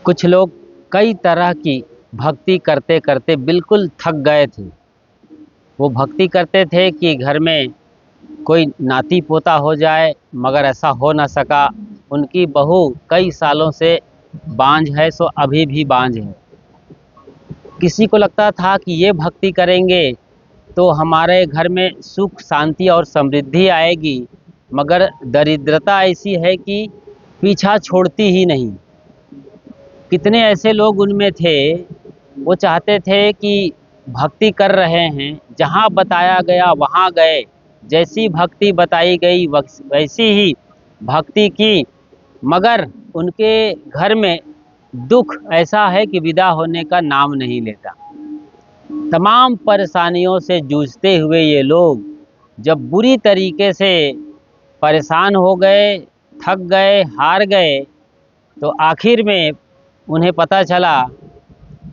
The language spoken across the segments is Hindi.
कुछ लोग कई तरह की भक्ति करते करते बिल्कुल थक गए थे। वो भक्ति करते थे कि घर में कोई नाती पोता हो जाए, मगर ऐसा हो ना सका। उनकी बहू कई सालों से बांझ है, सो अभी भी बांझ है। किसी को लगता था कि ये भक्ति करेंगे तो हमारे घर में सुख शांति और समृद्धि आएगी, मगर दरिद्रता ऐसी है कि पीछा छोड़ती ही नहीं। कितने ऐसे लोग उनमें थे, वो चाहते थे कि भक्ति कर रहे हैं, जहाँ बताया गया वहाँ गए, जैसी भक्ति बताई गई वैसी ही भक्ति की, मगर उनके घर में दुख ऐसा है कि विदा होने का नाम नहीं लेता। तमाम परेशानियों से जूझते हुए ये लोग जब बुरी तरीके से परेशान हो गए, थक गए, हार गए, तो आखिर में उन्हें पता चला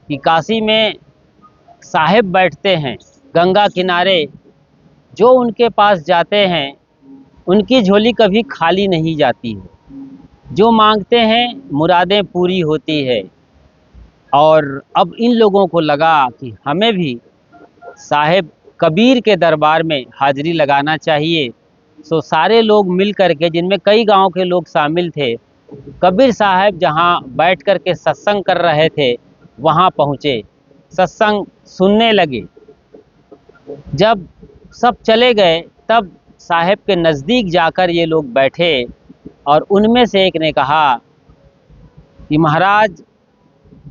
कि काशी में साहिब बैठते हैं गंगा किनारे। जो उनके पास जाते हैं उनकी झोली कभी खाली नहीं जाती है। जो मांगते हैं मुरादें पूरी होती है। और अब इन लोगों को लगा कि हमें भी साहिब कबीर के दरबार में हाजिरी लगाना चाहिए। सो सारे लोग मिल कर के, जिनमें कई गांव के लोग शामिल थे, कबीर साहब जहां बैठ कर के सत्संग कर रहे थे वहां पहुंचे, सत्संग सुनने लगे। जब सब चले गए तब साहब के नज़दीक जाकर ये लोग बैठे और उनमें से एक ने कहा कि महाराज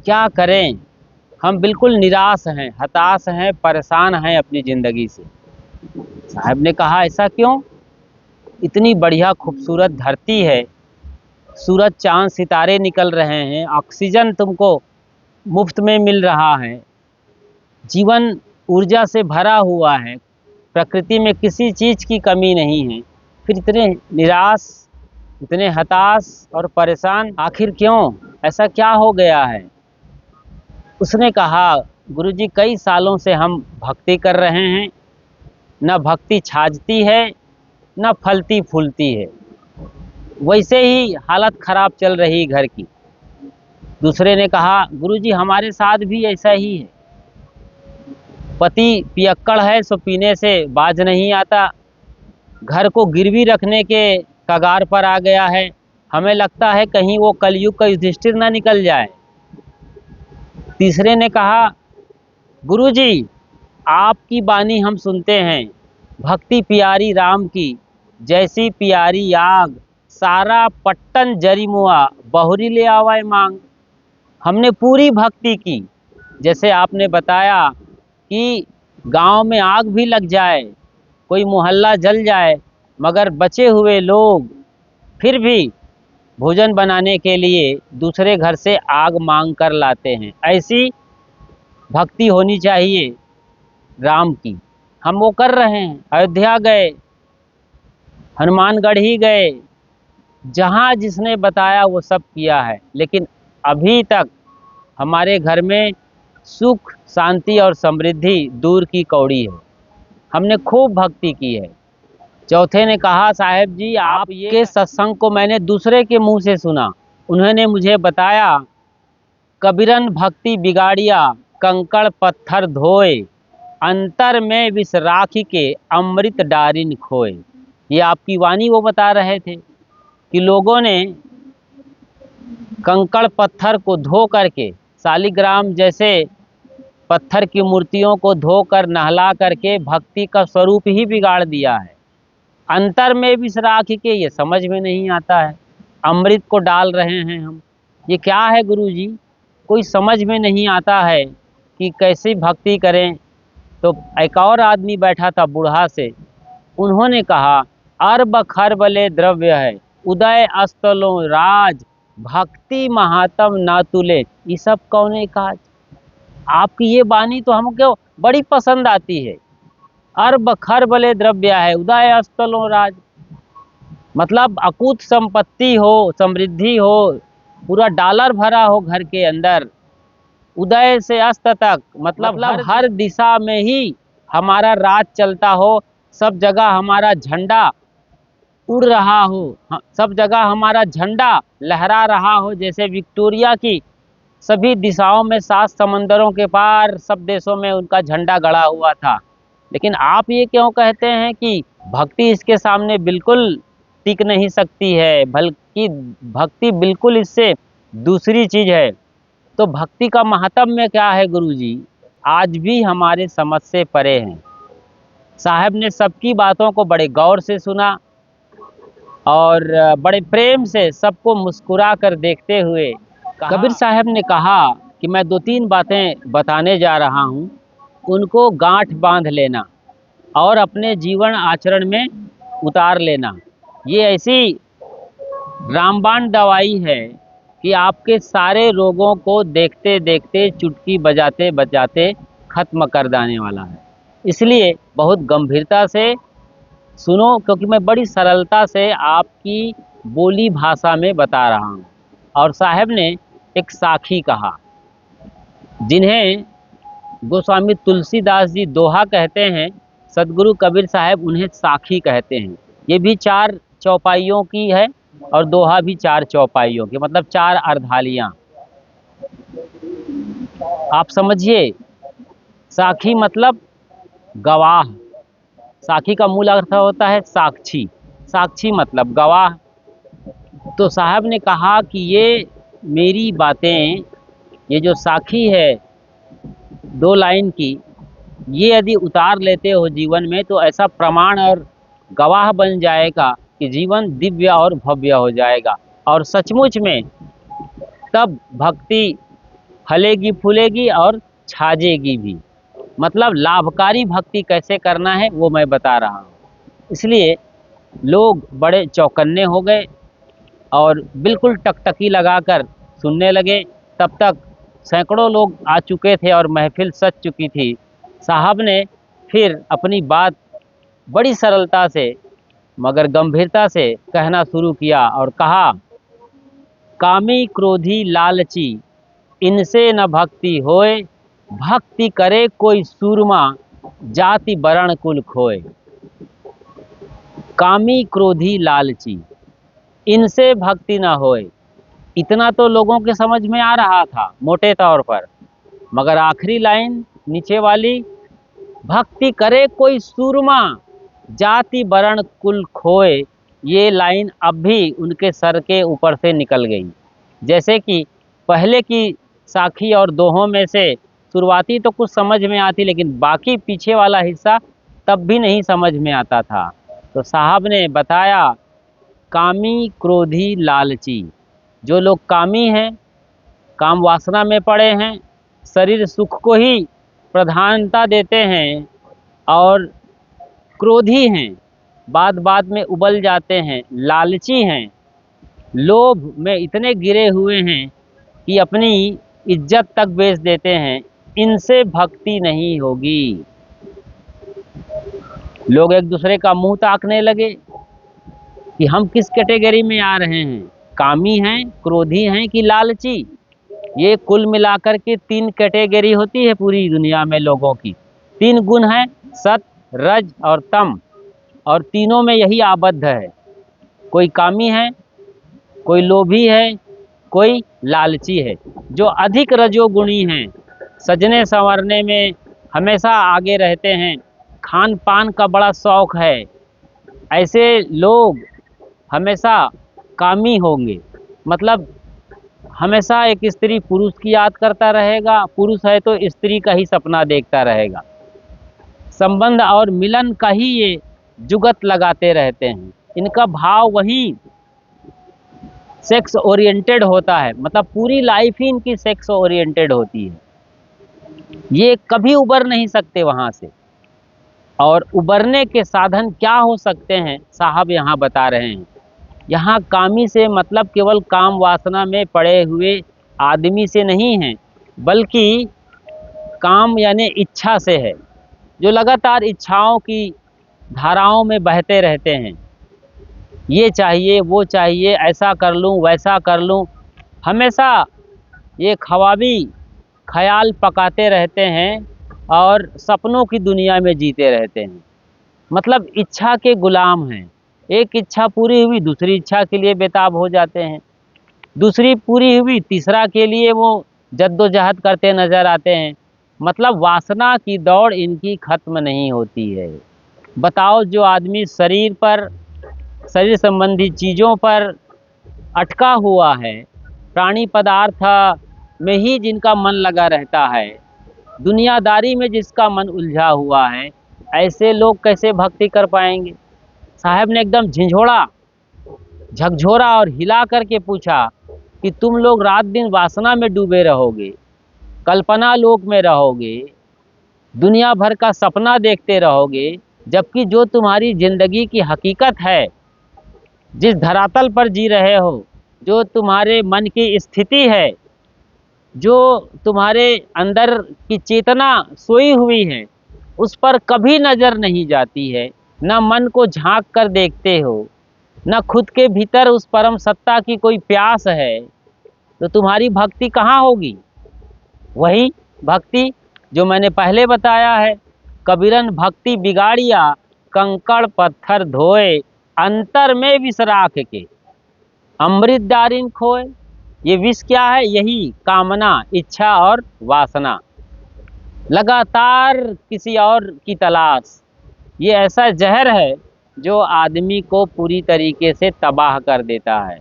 क्या करें, हम बिल्कुल निराश हैं, हताश हैं, परेशान हैं अपनी ज़िंदगी से। साहब ने कहा ऐसा क्यों? इतनी बढ़िया खूबसूरत धरती है, सूरज चांद सितारे निकल रहे हैं, ऑक्सीजन तुमको मुफ्त में मिल रहा है, जीवन ऊर्जा से भरा हुआ है, प्रकृति में किसी चीज़ की कमी नहीं है, फिर इतने निराश, इतने हताश और परेशान आखिर क्यों? ऐसा क्या हो गया है? उसने कहा गुरुजी कई सालों से हम भक्ति कर रहे हैं, न भक्ति छाजती है न फलती फूलती है, वैसे ही हालत ख़राब चल रही घर की। दूसरे ने कहा गुरुजी हमारे साथ भी ऐसा ही है, पति पियक्कड़ है, सो पीने से बाज नहीं आता, घर को गिरवी रखने के कगार पर आ गया है, हमें लगता है कहीं वो कलयुग का युधिष्ठिर ना निकल जाए। तीसरे ने कहा गुरुजी आपकी बानी हम सुनते हैं, भक्ति प्यारी राम की, जैसी प्यारी आग, सारा पट्टन जरी मुआ, बहुरी ले आवाए मांग। हमने पूरी भक्ति की, जैसे आपने बताया कि गांव में आग भी लग जाए, कोई मोहल्ला जल जाए, मगर बचे हुए लोग फिर भी भोजन बनाने के लिए दूसरे घर से आग मांग कर लाते हैं। ऐसी भक्ति होनी चाहिए राम की। हम वो कर रहे हैं, अयोध्या गए, हनुमानगढ़ ही गए, जहाँ जिसने बताया वो सब किया है, लेकिन अभी तक हमारे घर में सुख शांति और समृद्धि दूर की कौड़ी है। हमने खूब भक्ति की है। चौथे ने कहा साहब जी आप ये सत्संग को मैंने दूसरे के मुंह से सुना, उन्होंने मुझे बताया कबीरन भक्ति बिगाड़िया, कंकड़ पत्थर धोए, अंतर में विष राखी के अमृत डारिन खोए। ये आपकी वाणी वो बता रहे थे कि लोगों ने कंकड़ पत्थर को धो करके, शालिग्राम जैसे पत्थर की मूर्तियों को धोकर नहला करके भक्ति का स्वरूप ही बिगाड़ दिया है। अंतर में विष राख के, ये समझ में नहीं आता है, अमृत को डाल रहे हैं हम, ये क्या है गुरुजी? कोई समझ में नहीं आता है कि कैसे भक्ति करें। तो एक और आदमी बैठा था बूढ़ा से, उन्होंने कहा अरब खरबले द्रव्य है, उदय अस्तलों राज, भक्ति महात्म ना तुले, ये सब कौने काज। आपकी ये बानी तो हमको बड़ी पसंद आती है। अरब खरबले द्रव्य है, उदय अस्तलों राज, मतलब अकूत संपत्ति हो, समृद्धि हो, पूरा डॉलर भरा हो घर के अंदर, उदय से अस्त तक, मतलब हर दिशा में ही हमारा राज चलता हो, सब जगह हमारा झंडा उड़ रहा हो, सब जगह हमारा झंडा लहरा रहा हो, जैसे विक्टोरिया की सभी दिशाओं में, 7 समंदरों के पार सब देशों में उनका झंडा गड़ा हुआ था। लेकिन आप ये क्यों कहते हैं कि भक्ति इसके सामने बिल्कुल टिक नहीं सकती है, बल्कि भक्ति बिल्कुल इससे दूसरी चीज है। तो भक्ति का महात्म्य क्या है गुरुजी, आज भी हमारे समझ से परे हैं। साहब ने सबकी बातों को बड़े गौर से सुना और बड़े प्रेम से सबको मुस्कुरा कर देखते हुए कबीर साहब ने कहा कि मैं 2-3 बातें बताने जा रहा हूँ, उनको गांठ बांध लेना और अपने जीवन आचरण में उतार लेना। ये ऐसी रामबाण दवाई है कि आपके सारे रोगों को देखते देखते, चुटकी बजाते बजाते खत्म कर देने वाला है। इसलिए बहुत गंभीरता से सुनो, क्योंकि मैं बड़ी सरलता से आपकी बोली भाषा में बता रहा हूँ। और साहब ने एक साखी कहा, जिन्हें गोस्वामी तुलसीदास जी दोहा कहते हैं, सदगुरु कबीर साहब उन्हें साखी कहते हैं। ये भी 4 चौपाइयों की है और दोहा भी 4 चौपाइयों की, मतलब 4 अर्धालियाँ। आप समझिए, साखी मतलब गवाह। साखी का मूल अर्थ होता है साक्षी। साक्षी मतलब गवाह। तो साहब ने कहा कि ये मेरी बातें, ये जो साखी है 2 लाइन की, ये यदि उतार लेते हो जीवन में तो ऐसा प्रमाण और गवाह बन जाएगा कि जीवन दिव्य और भव्य हो जाएगा। और सचमुच में तब भक्ति फलेगी फूलेगी और छाजेगी भी। मतलब लाभकारी भक्ति कैसे करना है वो मैं बता रहा हूँ। इसलिए लोग बड़े चौकन्ने हो गए और बिल्कुल टकटकी लगाकर सुनने लगे। तब तक सैकड़ों लोग आ चुके थे और महफिल सज चुकी थी। साहब ने फिर अपनी बात बड़ी सरलता से मगर गंभीरता से कहना शुरू किया और कहा, कामी क्रोधी लालची इनसे न भक्ति होए, भक्ति करे कोई सूरमा जाति वरण कुल खोए। कामी क्रोधी लालची, इनसे भक्ति न होए। इतना तो लोगों के समझ में आ रहा था मोटे तौर पर, मगर आखिरी लाइन नीचे वाली, भक्ति करे कोई सूरमा जाति वरण कुल खोए, ये लाइन अब भी उनके सर के ऊपर से निकल गई। जैसे कि पहले की साखी और दोहों में से शुरुआती तो कुछ समझ में आती, लेकिन बाकी पीछे वाला हिस्सा तब भी नहीं समझ में आता था। तो साहब ने बताया, कामी क्रोधी लालची, जो लोग कामी हैं, काम वासना में पड़े हैं, शरीर सुख को ही प्रधानता देते हैं और क्रोधी हैं, बात बात में उबल जाते हैं, लालची हैं, लोभ में इतने गिरे हुए हैं कि अपनी इज्जत तक बेच देते हैं, इनसे भक्ति नहीं होगी। लोग एक दूसरे का मुंह ताकने लगे कि हम किस कैटेगरी में आ रहे हैं, कामी हैं, क्रोधी हैं कि लालची। ये कुल मिलाकर के 3 कैटेगरी होती है पूरी दुनिया में लोगों की। 3 गुण हैं, सत, रज और तम, और तीनों में यही आबद्ध है। कोई कामी है, कोई लोभी है, कोई लालची है। जो अधिक रजोगुणी हैं, सजने संवरने में हमेशा आगे रहते हैं, खान पान का बड़ा शौक है, ऐसे लोग हमेशा कामी होंगे। मतलब हमेशा एक स्त्री पुरुष की याद करता रहेगा, पुरुष है तो स्त्री का ही सपना देखता रहेगा, संबंध और मिलन का ही ये जुगत लगाते रहते हैं। इनका भाव वही सेक्स ओरिएंटेड होता है, मतलब पूरी लाइफ ही इनकी सेक्स ओरिएंटेड होती है। ये कभी उबर नहीं सकते वहाँ से। और उबरने के साधन क्या हो सकते हैं, साहब यहाँ बता रहे हैं। यहाँ कामी से मतलब केवल काम वासना में पड़े हुए आदमी से नहीं है, बल्कि काम यानी इच्छा से है, जो लगातार इच्छाओं की धाराओं में बहते रहते हैं। ये चाहिए, वो चाहिए, ऐसा कर लूँ, वैसा कर लूँ, हमेशा ये ख्वाबी ख्याल पकाते रहते हैं और सपनों की दुनिया में जीते रहते हैं। मतलब इच्छा के गुलाम हैं। एक इच्छा पूरी हुई, दूसरी इच्छा के लिए बेताब हो जाते हैं, दूसरी पूरी हुई, तीसरा के लिए वो जद्दोजहद करते नजर आते हैं। मतलब वासना की दौड़ इनकी खत्म नहीं होती है। बताओ, जो आदमी शरीर संबंधी चीज़ों पर अटका हुआ है, प्राणी पदार्थ में ही जिनका मन लगा रहता है, दुनियादारी में जिसका मन उलझा हुआ है, ऐसे लोग कैसे भक्ति कर पाएंगे। साहब ने एकदम झकझोरा और हिला करके पूछा कि तुम लोग रात दिन वासना में डूबे रहोगे, कल्पना लोक में रहोगे, दुनिया भर का सपना देखते रहोगे, जबकि जो तुम्हारी जिंदगी की हकीकत है, जिस धरातल पर जी रहे हो, जो तुम्हारे मन की स्थिति है, जो तुम्हारे अंदर की चेतना सोई हुई है, उस पर कभी नजर नहीं जाती है। न मन को झांक कर देखते हो, न खुद के भीतर उस परम सत्ता की कोई प्यास है, तो तुम्हारी भक्ति कहाँ होगी। वही भक्ति जो मैंने पहले बताया है, कबीरन भक्ति बिगाड़िया, कंकड़ पत्थर धोए, अंतर में विष राख के, अमृत दारिन खोए। ये विष क्या है? यही कामना, इच्छा और वासना, लगातार किसी और की तलाश। ये ऐसा जहर है जो आदमी को पूरी तरीके से तबाह कर देता है।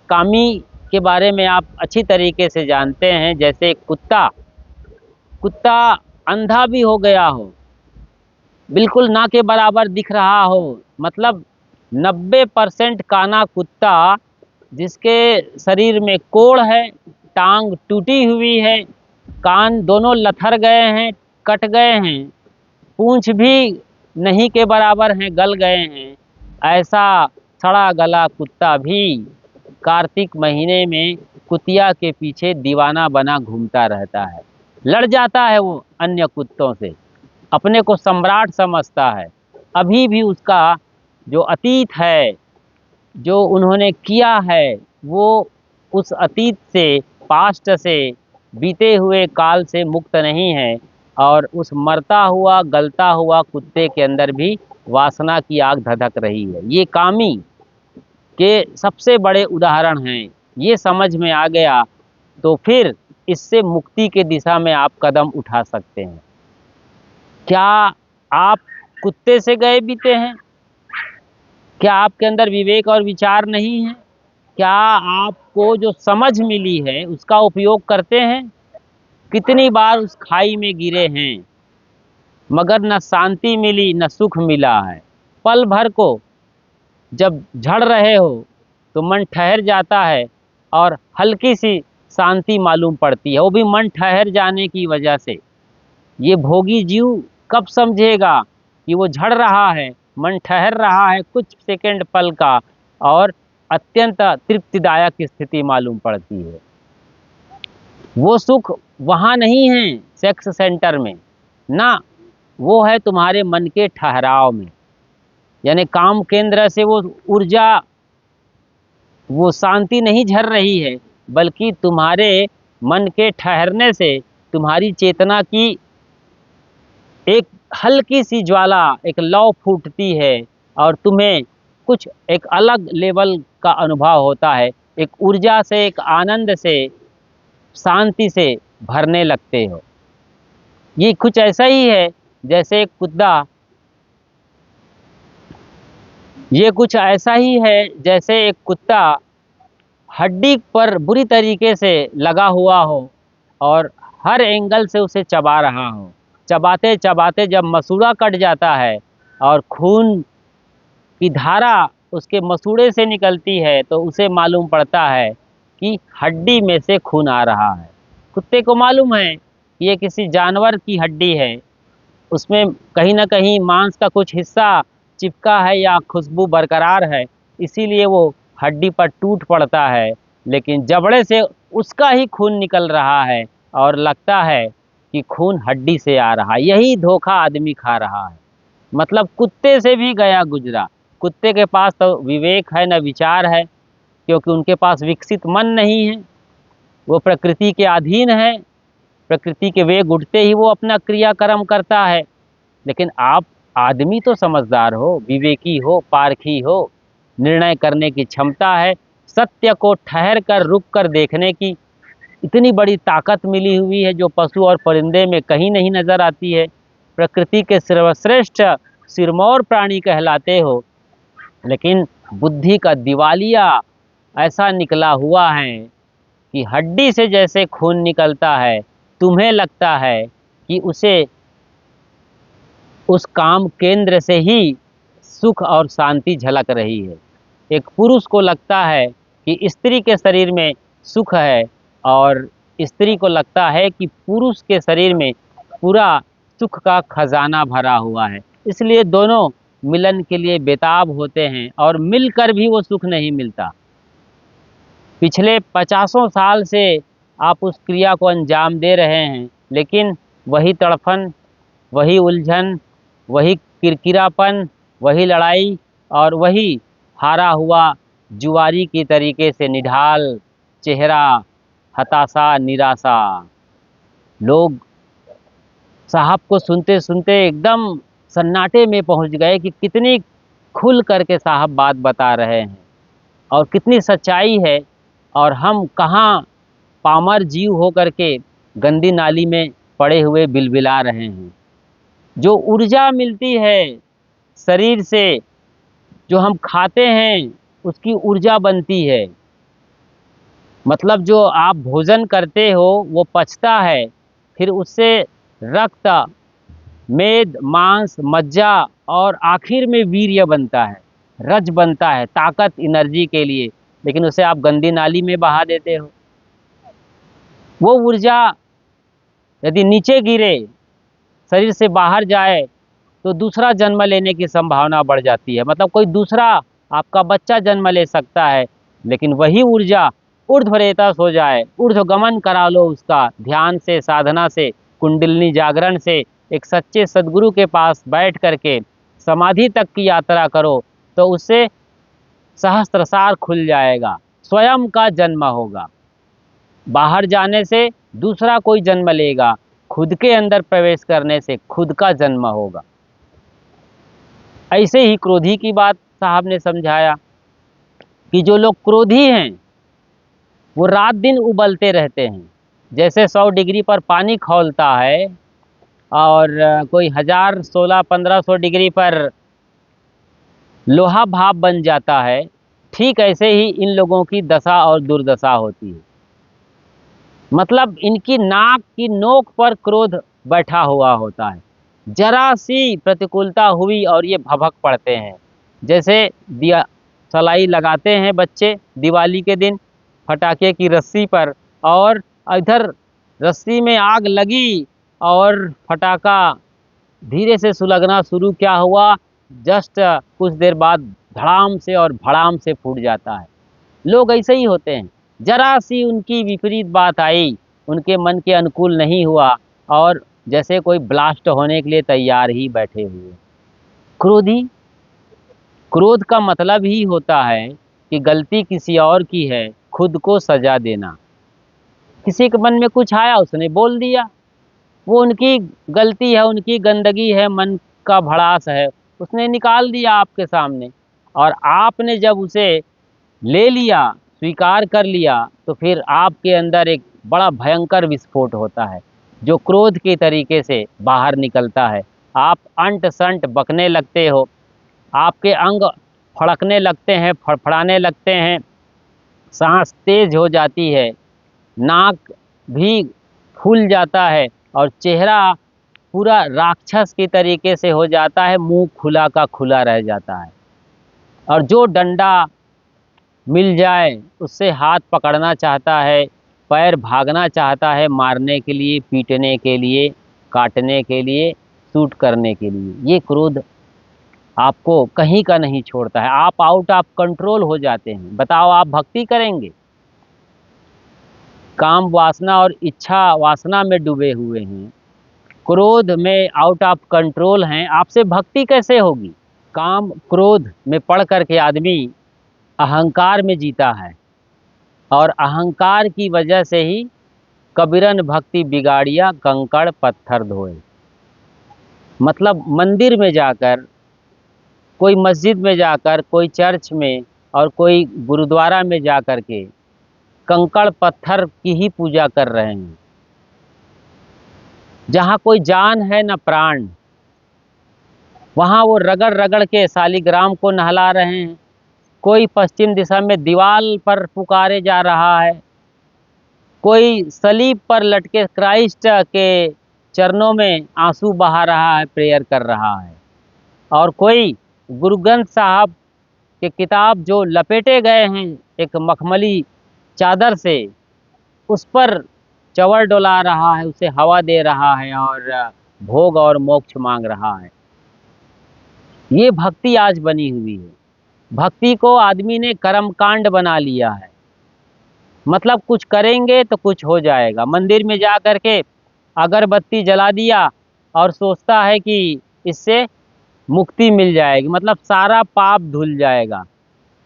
कामी के बारे में आप अच्छी तरीके से जानते हैं। जैसे कुत्ता अंधा भी हो गया हो, बिल्कुल ना के बराबर दिख रहा हो, मतलब 90% काना कुत्ता, जिसके शरीर में कोढ़ है, टांग टूटी हुई है, कान दोनों लथर गए हैं, कट गए हैं, पूंछ भी नहीं के बराबर हैं, गल गए हैं, ऐसा सड़ा गला कुत्ता भी कार्तिक महीने में कुतिया के पीछे दीवाना बना घूमता रहता है। लड़ जाता है वो अन्य कुत्तों से, अपने को सम्राट समझता है। अभी भी उसका जो अतीत है, जो उन्होंने किया है, वो उस अतीत से, पास्ट से, बीते हुए काल से मुक्त नहीं है। और उस मरता हुआ, गलता हुआ कुत्ते के अंदर भी वासना की आग धधक रही है। ये कामी के सबसे बड़े उदाहरण हैं। ये समझ में आ गया तो फिर इससे मुक्ति के दिशा में आप कदम उठा सकते हैं। क्या आप कुत्ते से गए बीते हैं? क्या आपके अंदर विवेक और विचार नहीं है? क्या आपको जो समझ मिली है उसका उपयोग करते हैं? कितनी बार उस खाई में गिरे हैं, मगर न शांति मिली न सुख मिला है। पल भर को जब झड़ रहे हो तो मन ठहर जाता है और हल्की सी शांति मालूम पड़ती है, वो भी मन ठहर जाने की वजह से। ये भोगी जीव कब समझेगा कि वो झड़ रहा है, मन ठहर रहा है कुछ सेकंड पल का, और अत्यंत तृप्तिदायक स्थिति मालूम पड़ती है। वो सुख वहाँ नहीं है सेक्स सेंटर में ना, वो है तुम्हारे मन के ठहराव में। यानी काम केंद्र से वो ऊर्जा, वो शांति नहीं झर रही है, बल्कि तुम्हारे मन के ठहरने से तुम्हारी चेतना की एक हल्की सी ज्वाला, एक लौ फूटती है और तुम्हें कुछ एक अलग लेवल का अनुभव होता है। एक ऊर्जा से, एक आनंद से, शांति से भरने लगते हो। ये कुछ ऐसा ही है जैसे एक कुत्ता, ये कुछ ऐसा ही है जैसे एक कुत्ता हड्डी पर बुरी तरीके से लगा हुआ हो और हर एंगल से उसे चबा रहा हो। चबाते चबाते जब मसूड़ा कट जाता है और खून की धारा उसके मसूड़े से निकलती है, तो उसे मालूम पड़ता है कि हड्डी में से खून आ रहा है। कुत्ते को मालूम है कि ये किसी जानवर की हड्डी है, उसमें कहीं ना कहीं मांस का कुछ हिस्सा चिपका है या खुशबू बरकरार है, इसीलिए वो हड्डी पर टूट पड़ता है। लेकिन जबड़े से उसका ही खून निकल रहा है और लगता है कि खून हड्डी से आ रहा है। यही धोखा आदमी खा रहा है। मतलब कुत्ते से भी गया गुजरा। कुत्ते के पास तो विवेक है न विचार है, क्योंकि उनके पास विकसित मन नहीं है, वो प्रकृति के अधीन है। प्रकृति के वेग उठते ही वो अपना क्रियाकर्म करता है। लेकिन आप आदमी तो समझदार हो, विवेकी हो, पारखी हो, निर्णय करने की क्षमता है, सत्य को ठहर कर रुक कर देखने की इतनी बड़ी ताकत मिली हुई है जो पशु और परिंदे में कहीं नहीं नजर आती है। प्रकृति के सर्वश्रेष्ठ सिरमौर प्राणी कहलाते हो, लेकिन बुद्धि का दिवालिया ऐसा निकला हुआ है कि हड्डी से जैसे खून निकलता है, तुम्हें लगता है कि उसे उस काम केंद्र से ही सुख और शांति झलक रही है। एक पुरुष को लगता है कि स्त्री के शरीर में सुख है, और स्त्री को लगता है कि पुरुष के शरीर में पूरा सुख का खजाना भरा हुआ है। इसलिए दोनों मिलन के लिए बेताब होते हैं, और मिलकर भी वो सुख नहीं मिलता। पिछले 50 साल से आप उस क्रिया को अंजाम दे रहे हैं, लेकिन वही तड़फन, वही उलझन, वही किरकिरापन, वही लड़ाई, और वही हारा हुआ जुआरी की तरीके से निढाल चेहरा, हताशा, निराशा। लोग साहब को सुनते सुनते एकदम सन्नाटे में पहुंच गए कि कितनी खुल करके साहब बात बता रहे हैं और कितनी सच्चाई है, और हम कहाँ पामर जीव हो करके गंदी नाली में पड़े हुए बिलबिला रहे हैं। जो ऊर्जा मिलती है शरीर से, जो हम खाते हैं उसकी ऊर्जा बनती है। मतलब जो आप भोजन करते हो वो पचता है, फिर उससे रक्त, मेद, मांस, मज्जा और आखिर में वीर्य बनता है, रज बनता है, ताकत, एनर्जी के लिए। लेकिन उसे आप गंदी नाली में बहा देते हो। वो ऊर्जा यदि नीचे गिरे, शरीर से बाहर जाए, तो दूसरा जन्म लेने की संभावना बढ़ जाती है। मतलब कोई दूसरा आपका बच्चा जन्म ले सकता है। लेकिन वही ऊर्जा ऊर्ध्वरेतस हो जाए, ऊर्ध्वगमन करा लो उसका ध्यान से, साधना से, कुंडलिनी जागरण से, एक सच्चे सदगुरु के पास बैठ करके समाधि तक की यात्रा करो, तो उससे सहस्त्रसार खुल जाएगा, स्वयं का जन्म होगा। बाहर जाने से दूसरा कोई जन्म लेगा, खुद के अंदर प्रवेश करने से खुद का जन्म होगा। ऐसे ही क्रोधी की बात साहब ने समझाया कि जो लोग क्रोधी हैं वो रात दिन उबलते रहते हैं। जैसे 100 डिग्री पर पानी खौलता है और कोई 1000, 16, 1500 डिग्री पर लोहा भाप बन जाता है, ठीक ऐसे ही इन लोगों की दशा और दुर्दशा होती है। मतलब इनकी नाक की नोक पर क्रोध बैठा हुआ होता है। जरा सी प्रतिकूलता हुई और ये भभक पड़ते हैं। जैसे दिया सलाई लगाते हैं बच्चे दिवाली के दिन फटाके की रस्सी पर, और इधर रस्सी में आग लगी और फटाका धीरे से सुलगना शुरू क्या हुआ, जस्ट कुछ देर बाद धड़ाम से और भड़ाम से फूट जाता है। लोग ऐसे ही होते हैं। जरा सी उनकी विपरीत बात आई, उनके मन के अनुकूल नहीं हुआ, और जैसे कोई ब्लास्ट होने के लिए तैयार ही बैठे हुए। क्रोधी, क्रोध का मतलब ही होता है कि गलती किसी और की है, खुद को सजा देना। किसी के मन में कुछ आया, उसने बोल दिया, वो उनकी गलती है, उनकी गंदगी है, मन का भड़ास है, उसने निकाल दिया आपके सामने, और आपने जब उसे ले लिया, स्वीकार कर लिया, तो फिर आपके अंदर एक बड़ा भयंकर विस्फोट होता है जो क्रोध के तरीके से बाहर निकलता है। आप अंट संट बकने लगते हो, आपके अंग फड़कने लगते हैं, फड़फड़ाने लगते हैं, सांस तेज हो जाती है, नाक भी फूल जाता है, और चेहरा पूरा राक्षस की तरीके से हो जाता है, मुंह खुला का खुला रह जाता है। और जो डंडा मिल जाए उससे हाथ पकड़ना चाहता है, पैर भागना चाहता है, मारने के लिए, पीटने के लिए, काटने के लिए, शूट करने के लिए। ये क्रोध आपको कहीं का नहीं छोड़ता है। आप आउट ऑफ कंट्रोल हो जाते हैं। बताओ, आप भक्ति करेंगे, काम वासना और इच्छा वासना में डूबे हुए हैं, क्रोध में आउट ऑफ कंट्रोल हैं, आपसे भक्ति कैसे होगी? काम क्रोध में पड़ करके आदमी अहंकार में जीता है, और अहंकार की वजह से ही कबीरन भक्ति बिगाड़िया कंकड़ पत्थर धोए। मतलब मंदिर में जाकर, कोई मस्जिद में जाकर, कोई चर्च में और कोई गुरुद्वारा में जाकर के कंकड़ पत्थर की ही पूजा कर रहे हैं। जहाँ कोई जान है न प्राण, वहाँ वो रगड़ रगड़ के शालिग्राम को नहला रहे हैं। कोई पश्चिम दिशा में दीवाल पर पुकारे जा रहा है, कोई सलीब पर लटके क्राइस्ट के चरणों में आंसू बहा रहा है, प्रेयर कर रहा है। और कोई गुरु ग्रंथ साहब के किताब जो लपेटे गए हैं एक मखमली चादर से, उस पर चंवर डोला रहा है, उसे हवा दे रहा है और भोग और मोक्ष मांग रहा है। ये भक्ति आज बनी हुई है। भक्ति को आदमी ने कर्मकांड बना लिया है। मतलब कुछ करेंगे तो कुछ हो जाएगा। मंदिर में जा कर के अगरबत्ती जला दिया और सोचता है कि इससे मुक्ति मिल जाएगी, मतलब सारा पाप धुल जाएगा।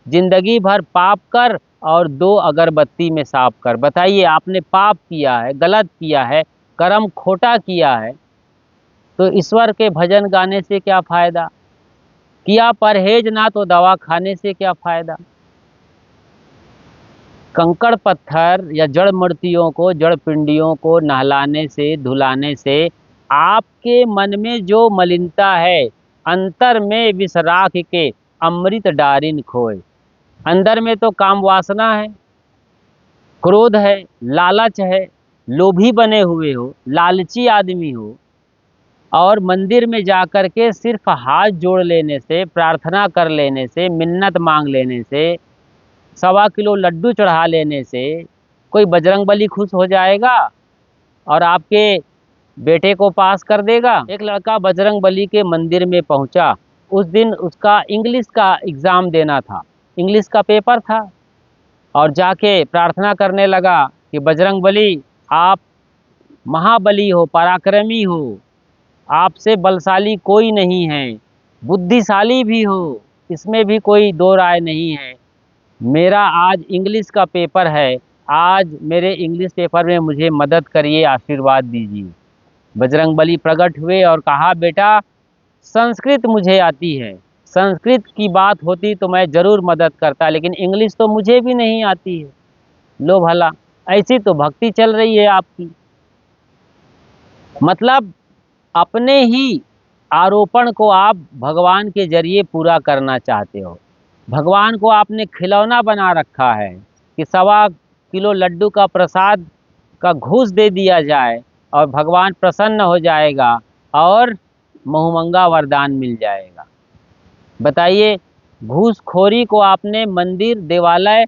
जिंदगी भर पाप कर और 2 अगरबत्ती में साफ कर। बताइए, आपने पाप किया है, गलत किया है, कर्म खोटा किया है, तो ईश्वर के भजन गाने से क्या फ़ायदा? किया परहेज ना तो दवा खाने से क्या फ़ायदा? कंकड़ पत्थर या जड़ मूर्तियों को, जड़ पिंडियों को नहलाने से, धुलाने से आपके मन में जो मलिनता है, अंतर में विष राख के अमृत डारिन खोए। अंदर में तो काम वासना है, क्रोध है, लालच है, लोभी बने हुए हो, लालची आदमी हो, और मंदिर में जाकर के सिर्फ हाथ जोड़ लेने से, प्रार्थना कर लेने से, मिन्नत मांग लेने से, 1.25 किलो लड्डू चढ़ा लेने से कोई बजरंगबली खुश हो जाएगा और आपके बेटे को पास कर देगा? एक लड़का बजरंगबली के मंदिर में पहुंचा। उस दिन उसका इंग्लिश का एग्ज़ाम देना था, इंग्लिश का पेपर था, और जाके प्रार्थना करने लगा कि बजरंगबली आप महाबली हो, पराक्रमी हो, आपसे बलशाली कोई नहीं है, बुद्धिशाली भी हो, इसमें भी कोई दो राय नहीं है। मेरा आज इंग्लिश का पेपर है, आज मेरे इंग्लिश पेपर में मुझे मदद करिए, आशीर्वाद दीजिए। बजरंगबली प्रकट हुए और कहा, बेटा संस्कृत मुझे आती है, संस्कृत की बात होती तो मैं ज़रूर मदद करता, लेकिन इंग्लिश तो मुझे भी नहीं आती है। लो भला, ऐसी तो भक्ति चल रही है आपकी। मतलब अपने ही आरोपण को आप भगवान के जरिए पूरा करना चाहते हो। भगवान को आपने खिलौना बना रखा है कि 1.25 किलो लड्डू का प्रसाद का घूस दे दिया जाए और भगवान प्रसन्न हो जाएगा और बहुमंगा वरदान मिल जाएगा। बताइए, घूसखोरी को आपने मंदिर, देवालय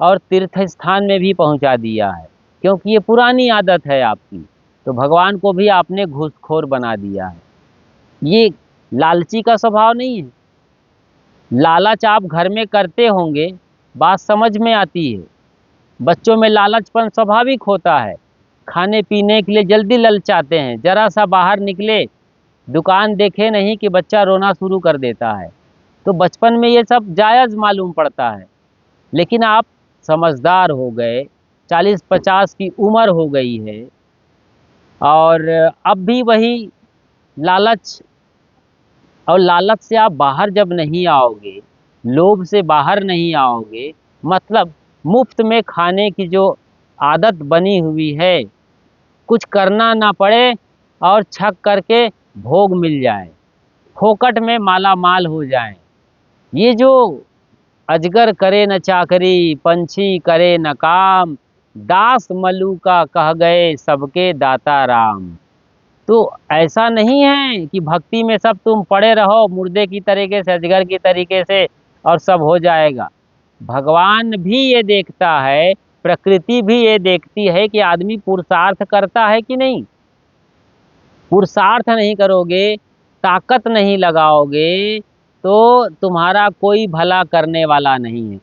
और तीर्थ स्थान में भी पहुंचा दिया है, क्योंकि ये पुरानी आदत है आपकी। तो भगवान को भी आपने घूसखोर बना दिया है। ये लालची का स्वभाव नहीं है। लालच आप घर में करते होंगे, बात समझ में आती है। बच्चों में लालचपन स्वाभाविक होता है, खाने पीने के लिए जल्दी ललचाते हैं। जरा सा बाहर निकले, दुकान देखे नहीं कि बच्चा रोना शुरू कर देता है। तो बचपन में ये सब जायज़ मालूम पड़ता है, लेकिन आप समझदार हो गए, 40-50 की उम्र हो गई है, और अब भी वही लालच, और लालच से आप बाहर जब नहीं आओगे, लोभ से बाहर नहीं आओगे, मतलब मुफ्त में खाने की जो आदत बनी हुई है, कुछ करना ना पड़े और छक करके भोग मिल जाए, फोकट में माला माल हो जाए। ये जो अजगर करे न चाकरी, पंछी करे न काम, दास मलूका कह गए सबके दाता राम। तो ऐसा नहीं है कि भक्ति में सब तुम पड़े रहो मुर्दे की तरीके से, अजगर की तरीके से, और सब हो जाएगा। भगवान भी ये देखता है, प्रकृति भी ये देखती है कि आदमी पुरुषार्थ करता है कि नहीं। पुरुषार्थ नहीं करोगे, ताकत नहीं लगाओगे, तो तुम्हारा कोई भला करने वाला नहीं है।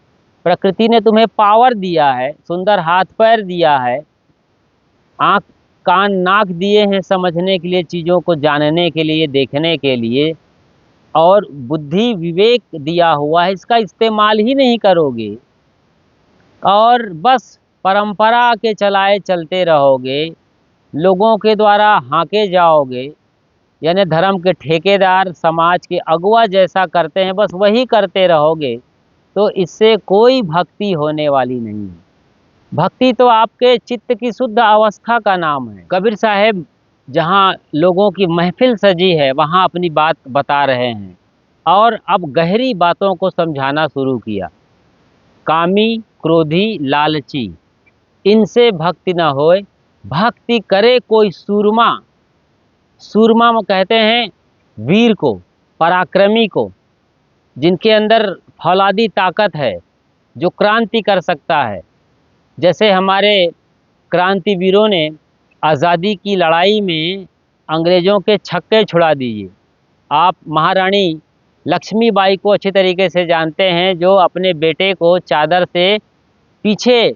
प्रकृति ने तुम्हें पावर दिया है, सुंदर हाथ पैर दिया है, आँख कान नाक दिए हैं समझने के लिए, चीज़ों को जानने के लिए, देखने के लिए, और बुद्धि विवेक दिया हुआ है। इसका इस्तेमाल ही नहीं करोगे और बस परंपरा के चलाए चलते रहोगे, लोगों के द्वारा हाँके जाओगे, यानी धर्म के ठेकेदार, समाज के अगुआ जैसा करते हैं बस वही करते रहोगे, तो इससे कोई भक्ति होने वाली नहीं है। भक्ति तो आपके चित्त की शुद्ध अवस्था का नाम है। कबीर साहब जहाँ लोगों की महफिल सजी है वहाँ अपनी बात बता रहे हैं और अब गहरी बातों को समझाना शुरू किया। कामी क्रोधी लालची इनसे भक्ति न होए, भक्ति करे कोई सूरमा। सूरमा में कहते हैं वीर को, पराक्रमी को, जिनके अंदर फौलादी ताकत है, जो क्रांति कर सकता है। जैसे हमारे क्रांतिवीरों ने आज़ादी की लड़ाई में अंग्रेज़ों के छक्के छुड़ा दिए। आप महारानी लक्ष्मीबाई को अच्छी तरीके से जानते हैं, जो अपने बेटे को चादर से पीछे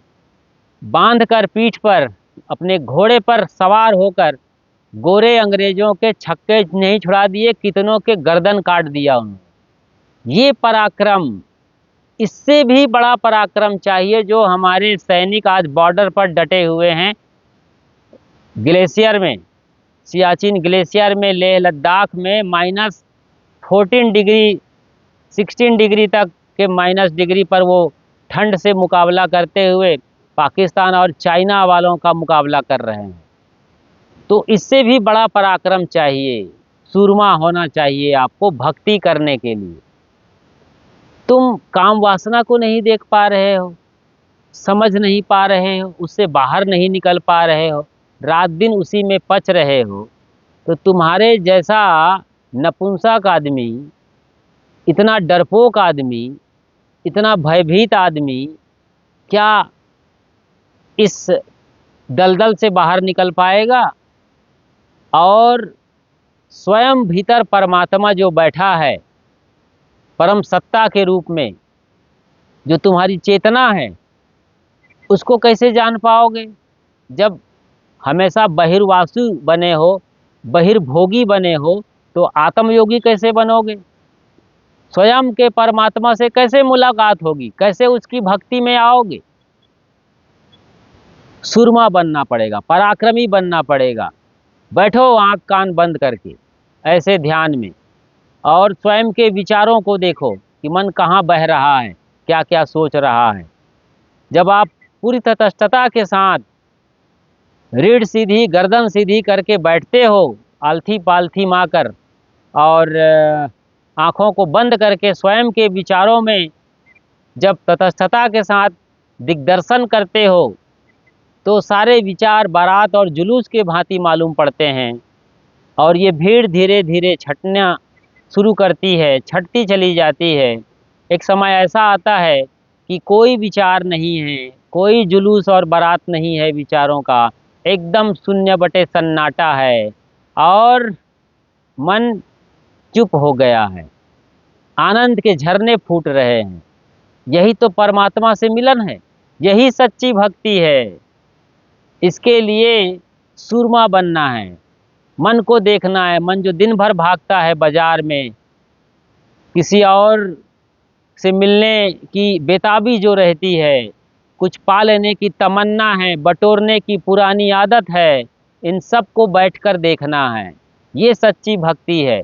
बांधकर पीठ पर अपने घोड़े पर सवार होकर गोरे अंग्रेज़ों के छक्के नहीं छुड़ा दिए, कितनों के गर्दन काट दिया उन्होंने। ये पराक्रम, इससे भी बड़ा पराक्रम चाहिए जो हमारे सैनिक आज बॉर्डर पर डटे हुए हैं। ग्लेशियर में, सियाचिन ग्लेशियर में, लेह लद्दाख में -14 डिग्री 16 डिग्री तक के माइनस डिग्री पर वो ठंड से मुकाबला करते हुए पाकिस्तान और चाइना वालों का मुकाबला कर रहे हैं। तो इससे भी बड़ा पराक्रम चाहिए, सूरमा होना चाहिए आपको भक्ति करने के लिए। तुम काम वासना को नहीं देख पा रहे हो, समझ नहीं पा रहे हो, उससे बाहर नहीं निकल पा रहे हो, रात दिन उसी में पच रहे हो, तो तुम्हारे जैसा नपुंसक आदमी, इतना डरपोक आदमी, इतना भयभीत आदमी क्या इस दलदल से बाहर निकल पाएगा? और स्वयं भीतर परमात्मा जो बैठा है परम सत्ता के रूप में, जो तुम्हारी चेतना है, उसको कैसे जान पाओगे? जब हमेशा बहिर्वासु बने हो, बहिर्भोगी बने हो, तो आत्मयोगी कैसे बनोगे? स्वयं के परमात्मा से कैसे मुलाकात होगी? कैसे उसकी भक्ति में आओगे? सूरमा बनना पड़ेगा, पराक्रमी बनना पड़ेगा। बैठो आंख कान बंद करके ऐसे ध्यान में और स्वयं के विचारों को देखो कि मन कहाँ बह रहा है, क्या क्या सोच रहा है। जब आप पूरी तटस्थता के साथ रीढ़ सीधी गर्दन सीधी करके बैठते हो, आलथी पालथी माकर, और आँखों को बंद करके स्वयं के विचारों में जब तटस्थता के साथ दिग्दर्शन करते हो, तो सारे विचार बारात और जुलूस के भांति मालूम पड़ते हैं। और ये भीड़ धीरे धीरे छटना शुरू करती है, छटती चली जाती है। एक समय ऐसा आता है कि कोई विचार नहीं है, कोई जुलूस और बारात नहीं है विचारों का, एकदम शून्य बटे सन्नाटा है और मन चुप हो गया है, आनंद के झरने फूट रहे हैं। यही तो परमात्मा से मिलन है, यही सच्ची भक्ति है। इसके लिए सूरमा बनना है, मन को देखना है। मन जो दिन भर भागता है बाजार में, किसी और से मिलने की बेताबी जो रहती है, कुछ पा लेने की तमन्ना है, बटोरने की पुरानी आदत है, इन सब को बैठकर देखना है। ये सच्ची भक्ति है।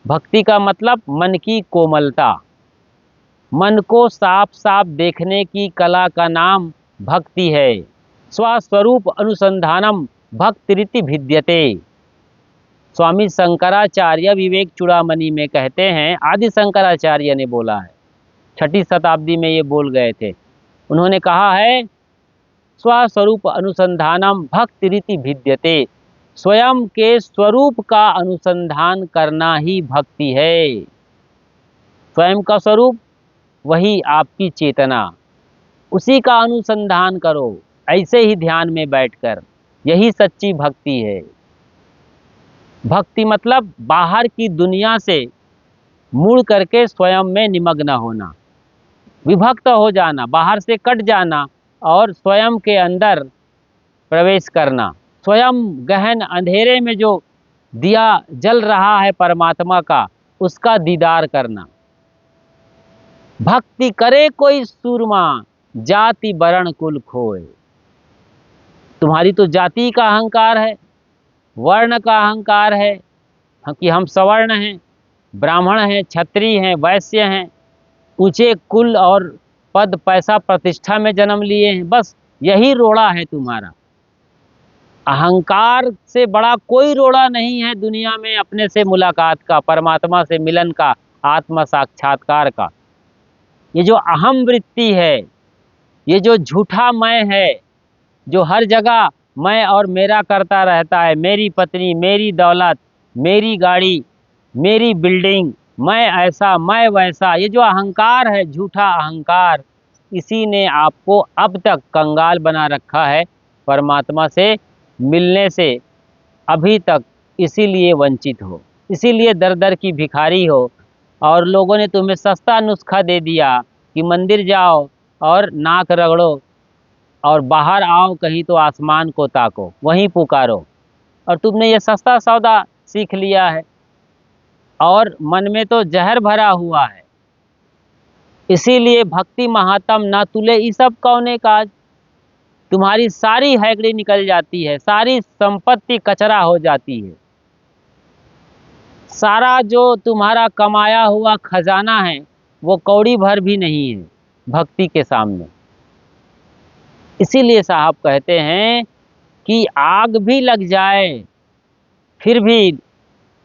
भक्ति का मतलब मन की कोमलता, मन को साफ साफ देखने की कला का नाम भक्ति है। स्वस्वरूप अनुसंधानम भक्तिरिति भिद्यते। स्वामी शंकराचार्य विवेक चूड़ामणि में कहते हैं, आदि शंकराचार्य ने बोला है, 6ठी शताब्दी में ये बोल गए थे। उन्होंने कहा है, स्वस्वरूप अनुसंधानम भक्तिरिति भिद्यते। स्वयं के स्वरूप का अनुसंधान करना ही भक्ति है। स्वयं का स्वरूप वही आपकी चेतना, उसी का अनुसंधान करो ऐसे ही ध्यान में बैठकर। यही सच्ची भक्ति है। भक्ति मतलब बाहर की दुनिया से मुड़ करके स्वयं में निमग्न होना, विभक्त हो जाना, बाहर से कट जाना और स्वयं के अंदर प्रवेश करना। स्वयं गहन अंधेरे में जो दिया जल रहा है परमात्मा का, उसका दीदार करना। भक्ति करे कोई सूरमा, जाति वर्ण कुल खोए। तुम्हारी तो जाति का अहंकार है, वर्ण का अहंकार है कि हम सवर्ण हैं, ब्राह्मण हैं, क्षत्रिय हैं, वैश्य हैं, ऊंचे कुल और पद पैसा प्रतिष्ठा में जन्म लिए हैं। बस यही रोड़ा है तुम्हारा। अहंकार से बड़ा कोई रोड़ा नहीं है दुनिया में अपने से मुलाकात का, परमात्मा से मिलन का, आत्म साक्षात्कार का। ये जो अहम वृत्ति है, ये जो झूठा मैं है, जो हर जगह मैं और मेरा करता रहता है, मेरी पत्नी, मेरी दौलत, मेरी गाड़ी, मेरी बिल्डिंग, मैं ऐसा, मैं वैसा, ये जो अहंकार है, झूठा अहंकार, इसी ने आपको अब तक कंगाल बना रखा है परमात्मा से मिलने से। अभी तक इसीलिए वंचित हो, इसीलिए दर दर की भिखारी हो। और लोगों ने तुम्हें सस्ता नुस्खा दे दिया कि मंदिर जाओ और नाक रगड़ो और बाहर आओ कहीं तो आसमान को ताको, वहीं पुकारो। और तुमने ये सस्ता सौदा सीख लिया है और मन में तो जहर भरा हुआ है। इसीलिए भक्ति महात्म ना तुले ई सब कौने काज। तुम्हारी सारी हैकड़ी निकल जाती है, सारी संपत्ति कचरा हो जाती है, सारा जो तुम्हारा कमाया हुआ खजाना है वो कौड़ी भर भी नहीं है भक्ति के सामने। इसीलिए साहब कहते हैं कि आग भी लग जाए फिर भी,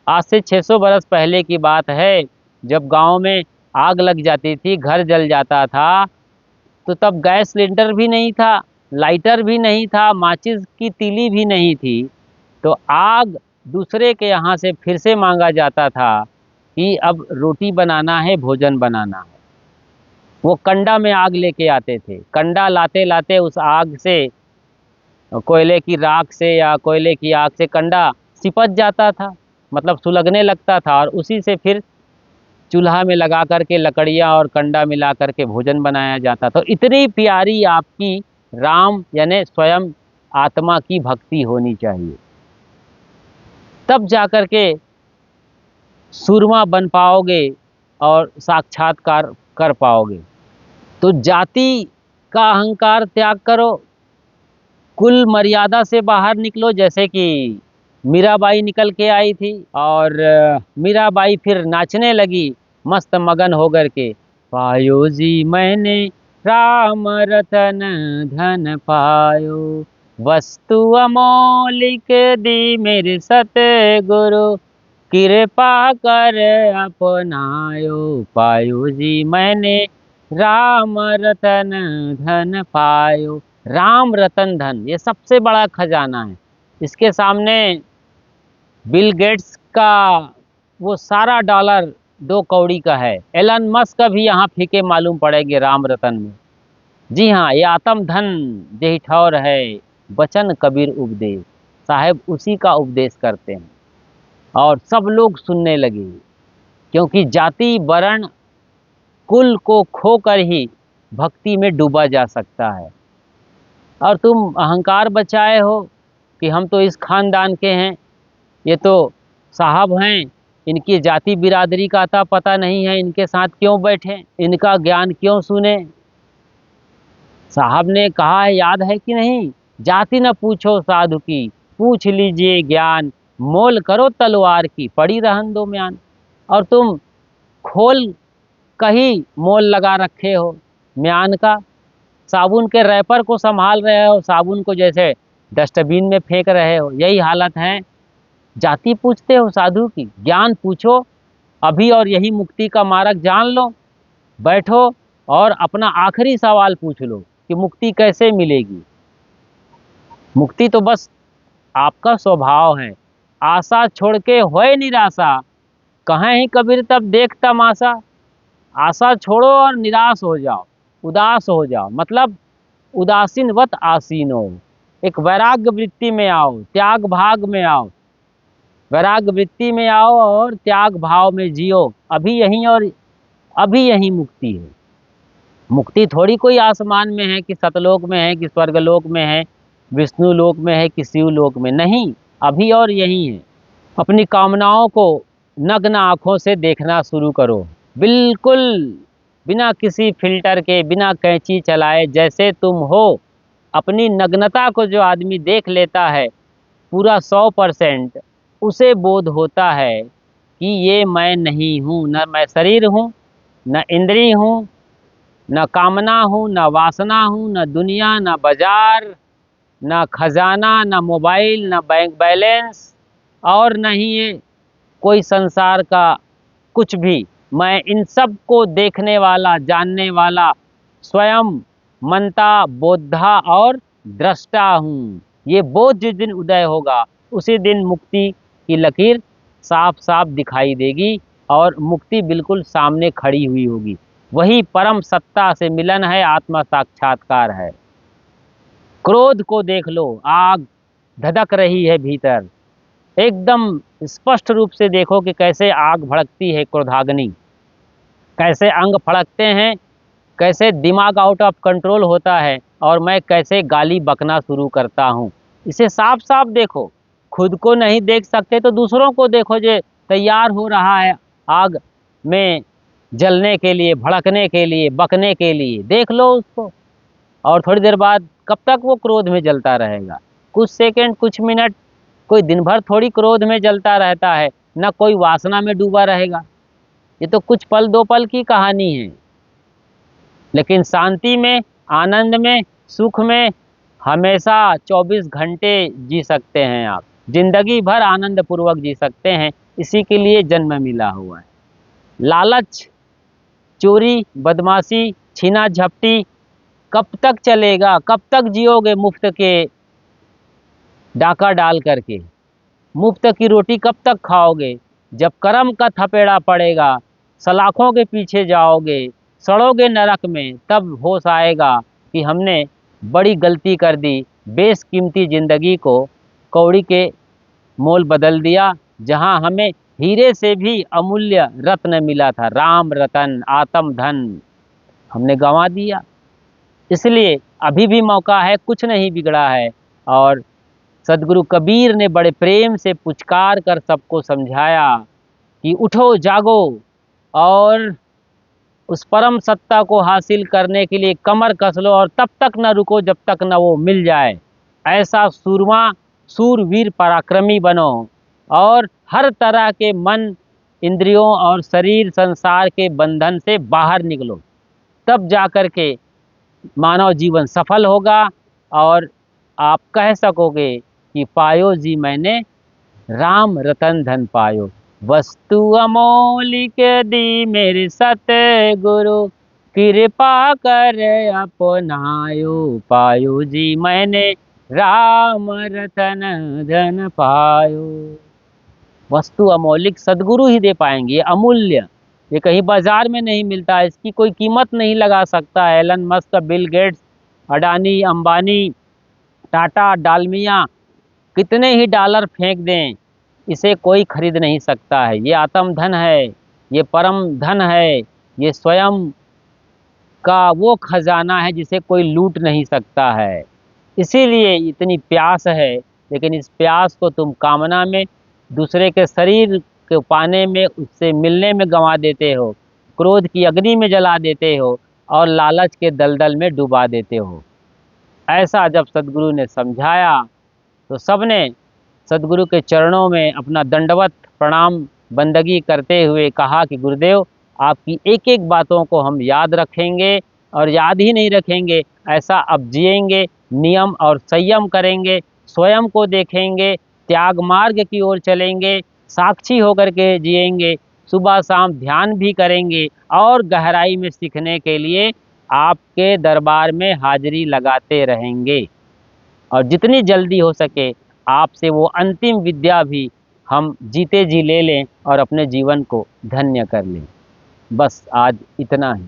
आज से 600 बरस पहले की बात है, जब गांव में आग लग जाती थी, घर जल जाता था, तो तब गैस सिलेंडर भी नहीं था, लाइटर भी नहीं था, माचिस की तीली भी नहीं थी। तो आग दूसरे के यहाँ से फिर से मांगा जाता था कि अब रोटी बनाना है, भोजन बनाना है। वो कंडा में आग लेके आते थे, कंडा लाते लाते उस आग से, कोयले की राख से या कोयले की आग से कंडा सिपट जाता था, मतलब सुलगने लगता था, और उसी से फिर चूल्हा में लगा करके लकड़ियाँ और कंडा मिला करके भोजन बनाया जाता। तो इतनी प्यारी आपकी राम यानी स्वयं आत्मा की भक्ति होनी चाहिए, तब जाकर के सूरमा बन पाओगे और साक्षात्कार कर पाओगे। तो जाति का अहंकार त्याग करो, कुल मर्यादा से बाहर निकलो। जैसे कि मीराबाई निकल के आई थी और मीराबाई फिर नाचने लगी मस्त मगन होकर के, पायो जी मैंने राम रतन धन पायो, वस्तु अमौलिक दी मेरे सतगुरु, कृपा कर अपनायो, पायो जी मैंने राम रतन धन पायो। राम रतन धन ये सबसे बड़ा खजाना है, इसके सामने बिल गेट्स का वो सारा डॉलर 2 कौड़ी का है, एलन मस्क का भी यहाँ फीके मालूम पड़ेंगे राम रतन में। जी हाँ, ये आत्म धन जेहि ठौर है, बचन कबीर उपदेश। साहेब उसी का उपदेश करते हैं और सब लोग सुनने लगे, क्योंकि जाति वर्ण कुल को खोकर ही भक्ति में डूबा जा सकता है। और तुम अहंकार बचाए हो कि हम तो इस खानदान के हैं, ये तो साहब हैं, इनकी जाति बिरादरी का अता पता नहीं है, इनके साथ क्यों बैठे, इनका ज्ञान क्यों सुने। साहब ने कहा है, याद है कि नहीं, जाति न पूछो साधु की, पूछ लीजिए ज्ञान, मोल करो तलवार की, पड़ी रहन दो म्यान। और तुम खोल कहीं मोल लगा रखे हो म्यान का, साबुन के रैपर को संभाल रहे हो, साबुन को जैसे डस्टबिन में फेंक रहे हो, यही हालत है। जाति पूछते हो साधु की, ज्ञान पूछो अभी और यही मुक्ति का मार्ग जान लो। बैठो और अपना आखिरी सवाल पूछ लो कि मुक्ति कैसे मिलेगी। मुक्ति तो बस आपका स्वभाव है, आशा छोड़ के होए निराशा, कहें ही कबीर तब देख तमाशा। आशा छोड़ो और निराश हो जाओ, उदास हो जाओ, मतलब उदासीनवत आसीन हो। एक वैराग्य वृत्ति में आओ, त्याग भाग में आओ, वैराग्य वृत्ति में आओ और त्याग भाव में जियो। अभी यहीं और अभी यहीं मुक्ति है। मुक्ति थोड़ी कोई आसमान में है कि सतलोक में है कि स्वर्गलोक में है, विष्णु लोक में है कि शिवलोक में, नहीं, अभी और यहीं है। अपनी कामनाओं को नग्न आँखों से देखना शुरू करो, बिल्कुल बिना किसी फिल्टर के, बिना कैंची चलाए, जैसे तुम हो। अपनी नग्नता को जो आदमी देख लेता है पूरा 100%, उसे बोध होता है कि ये मैं नहीं हूँ, न मैं शरीर हूँ, न इंद्रिय हूँ, न कामना हूँ, न वासना हूँ, न दुनिया, न बाजार, न खजाना, न मोबाइल, न बैंक बैलेंस, और न ही ये कोई संसार का कुछ भी। मैं इन सब को देखने वाला, जानने वाला स्वयं मनता, बोद्धा और दृष्टा हूँ। ये बोध जिस दिन उदय होगा उसी दिन मुक्ति की लकीर साफ साफ दिखाई देगी और मुक्ति बिल्कुल सामने खड़ी हुई होगी। वही परम सत्ता से मिलन है, आत्मा साक्षात्कार है। क्रोध को देख लो, आग धधक रही है भीतर। एकदम स्पष्ट रूप से देखो कि कैसे आग भड़कती है, क्रोधाग्नि, कैसे अंग फड़कते हैं, कैसे दिमाग आउट ऑफ कंट्रोल होता है और मैं कैसे गाली बकना शुरू करता हूँ। इसे साफ साफ देखो। खुद को नहीं देख सकते तो दूसरों को देखो जो तैयार हो रहा है आग में जलने के लिए, भड़कने के लिए, बकने के लिए। देख लो उसको। और थोड़ी देर बाद कब तक वो क्रोध में जलता रहेगा? कुछ सेकंड, कुछ मिनट। कोई दिन भर थोड़ी क्रोध में जलता रहता है, न कोई वासना में डूबा रहेगा। ये तो कुछ पल, 2 पल की कहानी है। लेकिन शांति में, आनंद में, सुख में हमेशा 24 घंटे जी सकते हैं आप। जिंदगी भर आनंद पूर्वक जी सकते हैं। इसी के लिए जन्म मिला हुआ है। लालच, चोरी, बदमाशी, छीना झपटी कब तक चलेगा? कब तक जियोगे मुफ्त के डाका डाल करके? मुफ्त की रोटी कब तक खाओगे? जब कर्म का थपेड़ा पड़ेगा, सलाखों के पीछे जाओगे, सड़ोगे नरक में, तब होश आएगा कि हमने बड़ी गलती कर दी। बेशकीमती जिंदगी को कौड़ी के मोल बदल दिया। जहां हमें हीरे से भी अमूल्य रत्न मिला था, राम रतन, आत्म धन, हमने गंवा दिया। इसलिए अभी भी मौका है, कुछ नहीं बिगड़ा है। और सदगुरु कबीर ने बड़े प्रेम से पुचकार कर सबको समझाया कि उठो, जागो और उस परम सत्ता को हासिल करने के लिए कमर कस लो और तब तक न रुको जब तक न वो मिल जाए। ऐसा सूरमा, सूरवीर, पराक्रमी बनो और हर तरह के मन, इंद्रियों और शरीर, संसार के बंधन से बाहर निकलो। तब जाकर के मानव जीवन सफल होगा और आप कह सकोगे कि पायो जी मैंने राम रतन धन पायो। वस्तु अमोलिक दी मेरे सतगुरु, कृपा कर अपनायो। पायो जी मैंने राम रतन धन पायो। वस्तु अमौलिक सदगुरु ही दे पाएंगे, ये अमूल्य। ये कहीं बाजार में नहीं मिलता, इसकी कोई कीमत नहीं लगा सकता। Elon Musk, Bill Gates, Adani, Ambani, Tata, Dalmia कितने ही डॉलर फेंक दें, इसे कोई खरीद नहीं सकता है। ये आत्म धन है, ये परम धन है, ये स्वयं का वो खजाना है जिसे कोई लूट नहीं सकता है। इसीलिए इतनी प्यास है, लेकिन इस प्यास को तुम कामना में, दूसरे के शरीर को पाने में, उससे मिलने में गंवा देते हो, क्रोध की अग्नि में जला देते हो और लालच के दलदल में डुबा देते हो। ऐसा जब सदगुरु ने समझाया तो सबने सदगुरु के चरणों में अपना दंडवत प्रणाम बंदगी करते हुए कहा कि गुरुदेव, आपकी एक एक बातों को हम याद रखेंगे और याद ही नहीं रखेंगे, ऐसा अब जिएंगे, नियम और संयम करेंगे, स्वयं को देखेंगे, त्याग मार्ग की ओर चलेंगे, साक्षी होकर के जिएंगे, सुबह शाम ध्यान भी करेंगे और गहराई में सीखने के लिए आपके दरबार में हाजिरी लगाते रहेंगे। और जितनी जल्दी हो सके आपसे वो अंतिम विद्या भी हम जीते जी ले लें और अपने जीवन को धन्य कर लें। बस आज इतना ही।